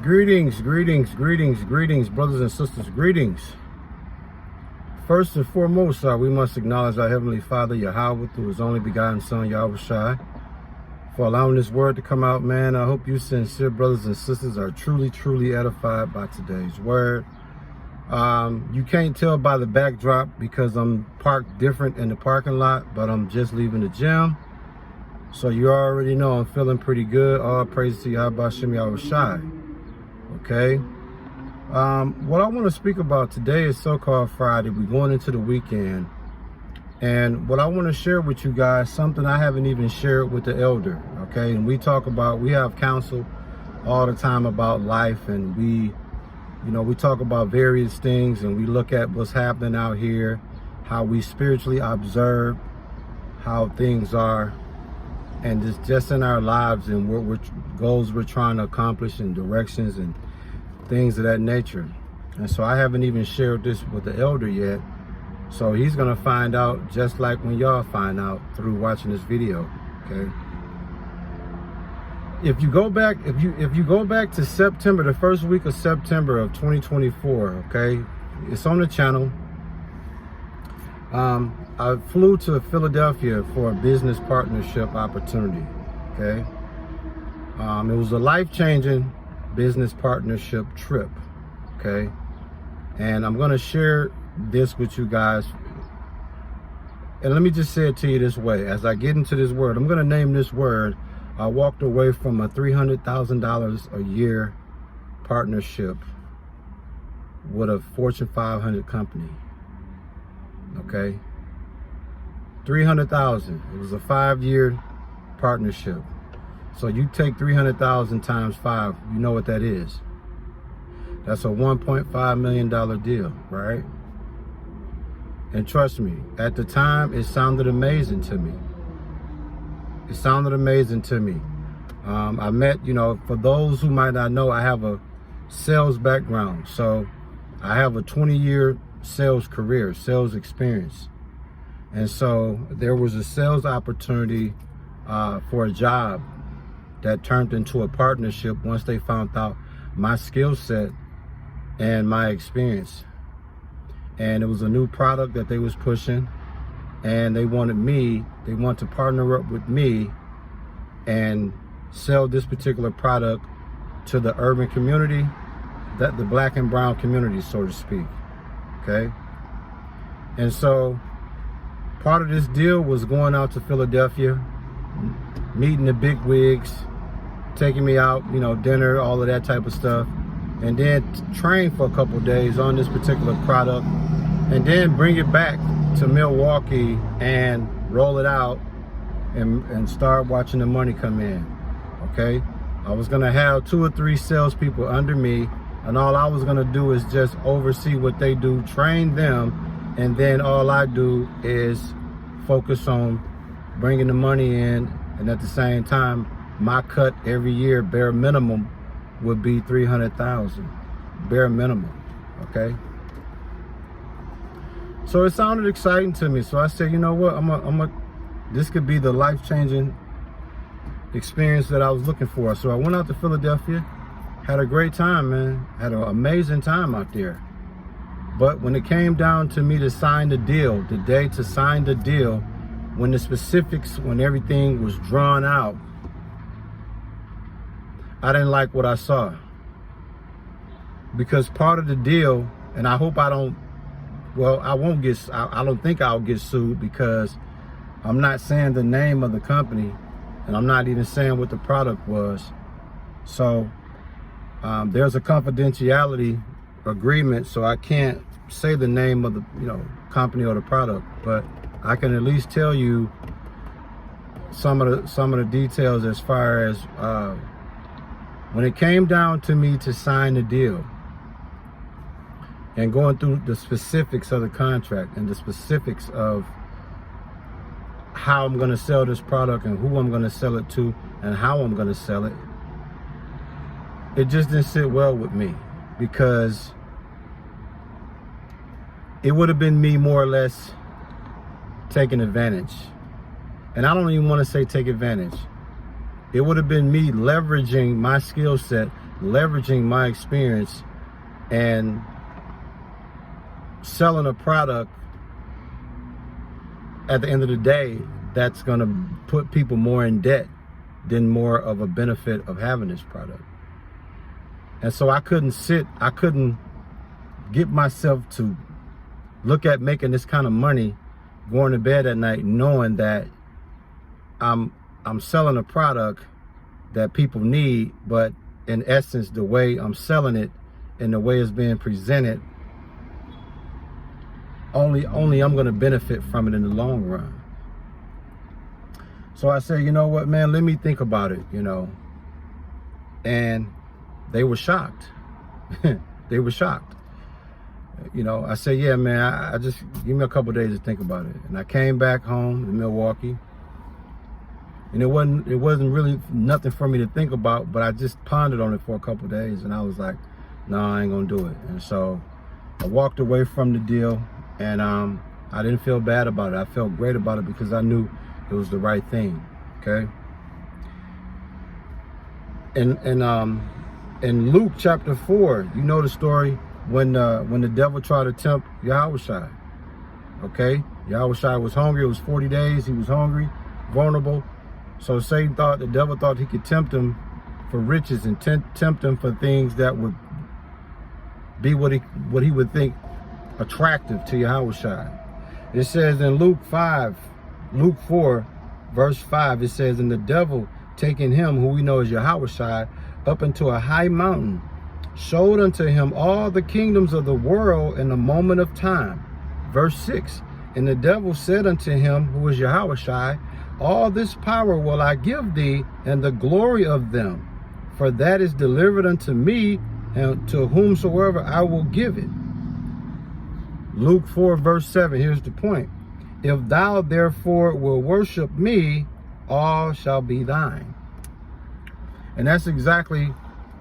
Greetings, brothers and sisters, greetings. First and foremost, we must acknowledge our Heavenly Father, Yahweh, through His only begotten Son, Yahushua, for allowing this word to come out, man. I hope you sincere brothers and sisters are truly edified by today's word. You can't tell by the backdrop because I'm parked different in the parking lot, but I'm just leaving the gym. So you already know I'm feeling pretty good. All praise to Yahweh Shem Yahushua. Okay. What I want to speak about today is so-called Friday. We're going into the weekend. And what I want to share with you guys, something I haven't even shared with the elder. Okay. And we have counsel all the time about life, and we talk about various things, and we look at what's happening out here, how we spiritually observe how things are, and it's just in our lives and what goals we're trying to accomplish and directions and things of that nature. And so I haven't even shared this with the elder yet. So he's gonna find out just like when y'all find out through watching this video. Okay. If you go back to September, the first week of September of 2024, okay, it's on the channel. I flew to Philadelphia for a business partnership opportunity. Okay. It was a life-changing business partnership trip. Okay. And I'm going to share this with you guys. And let me just say it to you this way. As I get into this word, I'm going to name this word. I walked away from a $300,000 a year partnership with a Fortune 500 company. Okay. 300,000. It was a 5-year partnership. So you take 300,000 times 5, you know what that is. That's a $1.5 million deal, right? And trust me, at the time, it sounded amazing to me. It sounded amazing to me. I met, for those who might not know, I have a sales background. So I have a 20-year sales career, sales experience. And so there was a sales opportunity for a job that turned into a partnership once they found out my skill set and my experience. And it was a new product that they was pushing, and they wanted to partner up with me and sell this particular product to the urban community, the black and brown community, so to speak. Okay. And so part of this deal was going out to Philadelphia, meeting the big wigs, taking me out, dinner, all of that type of stuff, and then train for a couple of days on this particular product, and then bring it back to Milwaukee and roll it out and start watching the money come in. Okay. I was going to have 2 or 3 salespeople under me, and all I was going to do is just oversee what they do, train them, and then all I do is focus on bringing the money in. And at the same time, my cut every year, bare minimum, would be $300,000, bare minimum. Okay. So it sounded exciting to me. So I said, you know what, this could be the life-changing experience that I was looking for. So I went out to Philadelphia, had a great time, man. Had an amazing time out there. But when it came down to me to sign the deal, the day to sign the deal, when the specifics, when everything was drawn out, I didn't like what I saw. Because part of the deal, and I hope I don't think I'll get sued, because I'm not saying the name of the company, and I'm not even saying what the product was. So there's a confidentiality agreement, so I can't say the name of the company or the product, but I can at least tell you some of the details as far as when it came down to me to sign the deal and going through the specifics of the contract and the specifics of how I'm going to sell this product and who I'm going to sell it to and how I'm going to sell it. It just didn't sit well with me, because it would have been me more or less taking advantage. And I don't even want to say take advantage. It would have been me leveraging my skill set leveraging my experience and selling a product at the end of the day that's going to put people more in debt than more of a benefit of having this product. And so I couldn't get myself to look at making this kind of money going to bed at night knowing that I'm selling a product that people need, but in essence, the way I'm selling it and the way it's being presented, only I'm going to benefit from it in the long run. So I said, you know what, man, let me think about it, and they were shocked. They were shocked. I said, yeah, man, I just give me a couple days to think about it. And I came back home to Milwaukee, and it wasn't really nothing for me to think about, but I just pondered on it for a couple days, and I was like, no, I ain't gonna do it. And so I walked away from the deal, and I didn't feel bad about it. I felt great about it because I knew it was the right thing. Okay. And in Luke chapter 4, you know the story when the devil tried to tempt Yahushua. Okay, Yahushua was hungry. It was 40 days. He was hungry, vulnerable. So the devil thought he could tempt him for riches and tempt him for things that would be what he would think attractive to Yahushua. It says in Luke 4, verse 5, it says, and the devil, taking him, who we know as Yahushua, up into a high mountain, showed unto him all the kingdoms of the world in a moment of time. Verse 6, and the devil said unto him, who is Yahushua, all this power will I give thee, and the glory of them, for that is delivered unto me, and to whomsoever I will give it. Luke 4, verse 7, here's the point. If thou therefore will worship me, all shall be thine. And that's exactly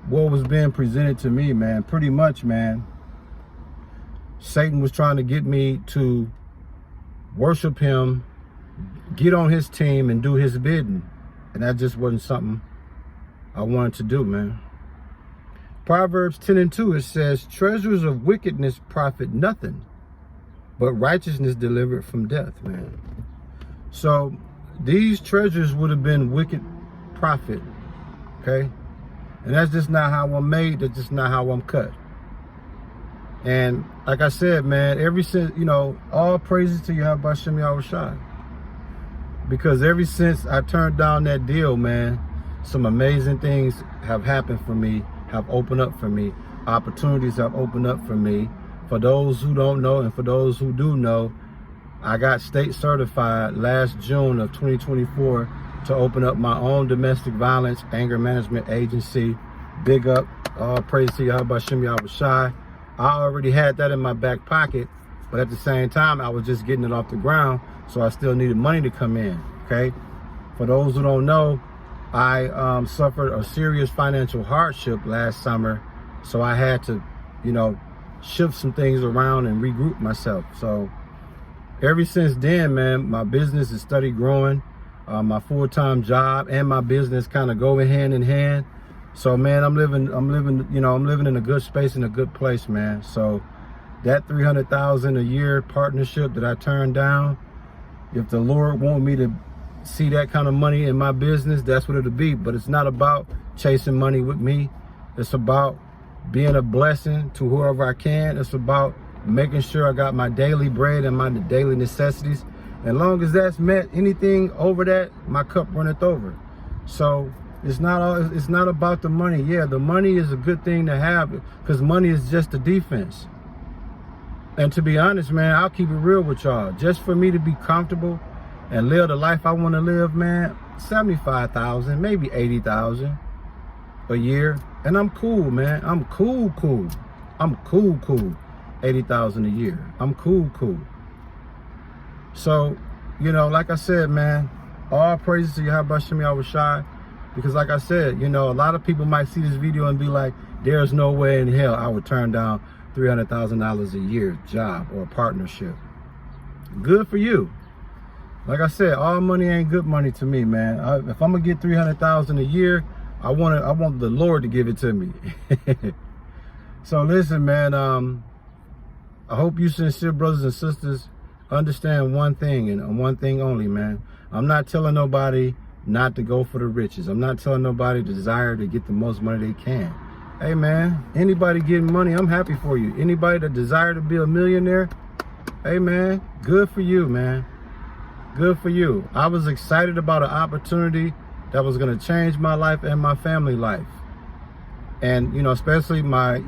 what was being presented to me, man. Pretty much, man. Satan was trying to get me to worship him, get on his team, and do his bidding. And that just wasn't something I wanted to do, man. Proverbs 10:2, it says, treasures of wickedness profit nothing, but righteousness delivered from death, man. So these treasures would have been wicked profit, okay? And that's just not how I'm made. That's just not how I'm cut. And like I said, man, ever since, all praises to Yahweh Hashem Yahushua. Because ever since I turned down that deal, man, some amazing things have happened for me, have opened up for me. Opportunities have opened up for me. For those who don't know, and for those who do know, I got state certified last June of 2024 to open up my own domestic violence anger management agency. Big up, all praise to Yahweh Hashem Yahushua. I already had that in my back pocket, but at the same time, I was just getting it off the ground, so I still needed money to come in, okay? For those who don't know, I suffered a serious financial hardship last summer, so I had to, shift some things around and regroup myself. So ever since then, man, my business is steady growing. My full-time job and my business kind of go hand in hand. So, man, I'm living in a good space, in a good place, man. So that $300,000 a year partnership that I turned down, if the Lord want me to see that kind of money in my business, that's what it'll be. But it's not about chasing money with me. It's about being a blessing to whoever I can. It's about making sure I got my daily bread and my daily necessities. As long as that's met, anything over that, my cup runneth over. So it's not about the money. Yeah, the money is a good thing to have because money is just a defense. And to be honest, man, I'll keep it real with y'all. Just for me to be comfortable and live the life I want to live, man, $75,000, maybe $80,000 a year. And I'm cool, man. I'm cool. I'm cool. $80,000 a year. I'm cool. So, like I said, man, all praises to Yahweh Hashem Yahushua. Because like I said, a lot of people might see this video and be like, there's no way in hell I would turn down $300,000 a year job or partnership. Good for you. Like I said, all money ain't good money to me, man. If I'm gonna get $300,000 a year, I want the Lord to give it to me. So listen, man, I hope you sincere brothers and sisters understand one thing and one thing only, man. I'm not telling nobody not to go for the riches. I'm not telling nobody to desire to get the most money they can. Hey, man, anybody getting money, I'm happy for you. Anybody that desire to be a millionaire, hey, man, good for you, man. Good for you. I was excited about an opportunity that was going to change my life and my family life. And, you know, especially my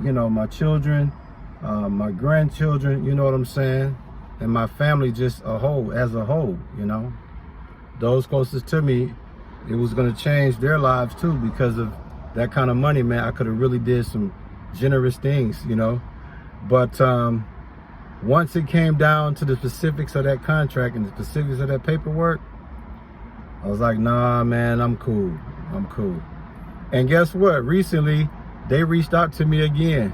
children, my grandchildren, you know what I'm saying? And my family just as a whole, you know. Those closest to me, it was going to change their lives too because of that kind of money, man. I could have really did some generous things, you know. But once it came down to the specifics of that contract and the specifics of that paperwork, I was like, nah, man, I'm cool. I'm cool. And guess what? Recently, they reached out to me again.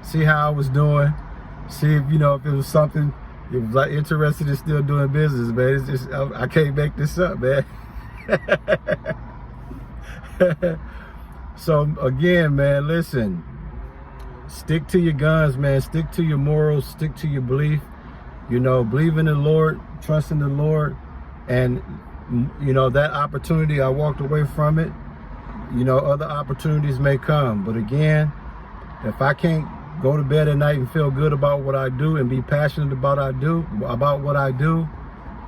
See how I was doing. See if, you know, if it was something, it was like interested in still doing business, man. It's just, I can't make this up, man. So again, man, listen, stick to your guns, man. Stick to your morals, stick to your belief. You know, believe in the Lord, trust in the Lord. And, you know, that opportunity, I walked away from it. You know, other opportunities may come. But again, if I can't go to bed at night and feel good about what I do and be passionate about what I do,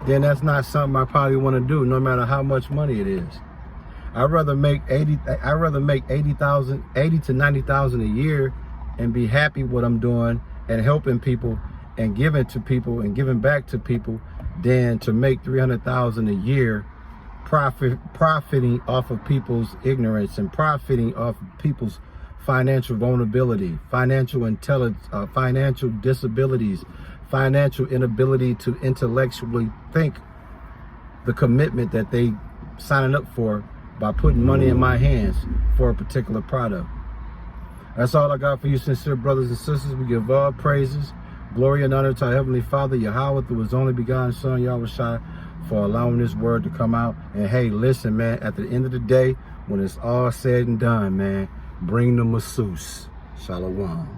then that's not something I probably want to do, no matter how much money it is. I'd rather make 80 to 90,000 a year and be happy what I'm doing and helping people and giving to people and giving back to people than to make 300,000 a year profiting off of people's ignorance and profiting off of people's financial vulnerability, financial intelligence, financial disabilities, financial inability to intellectually think, the commitment that they signing up for by putting money in my hands for a particular product. That's all I got for you, sincere brothers and sisters. We give all praises, glory, and honor to our Heavenly Father, Yahweh, through His only begotten Son, Yahushua, for allowing this word to come out. And hey, listen, man, at the end of the day, when it's all said and done, man, bring the masseuse. Shalom.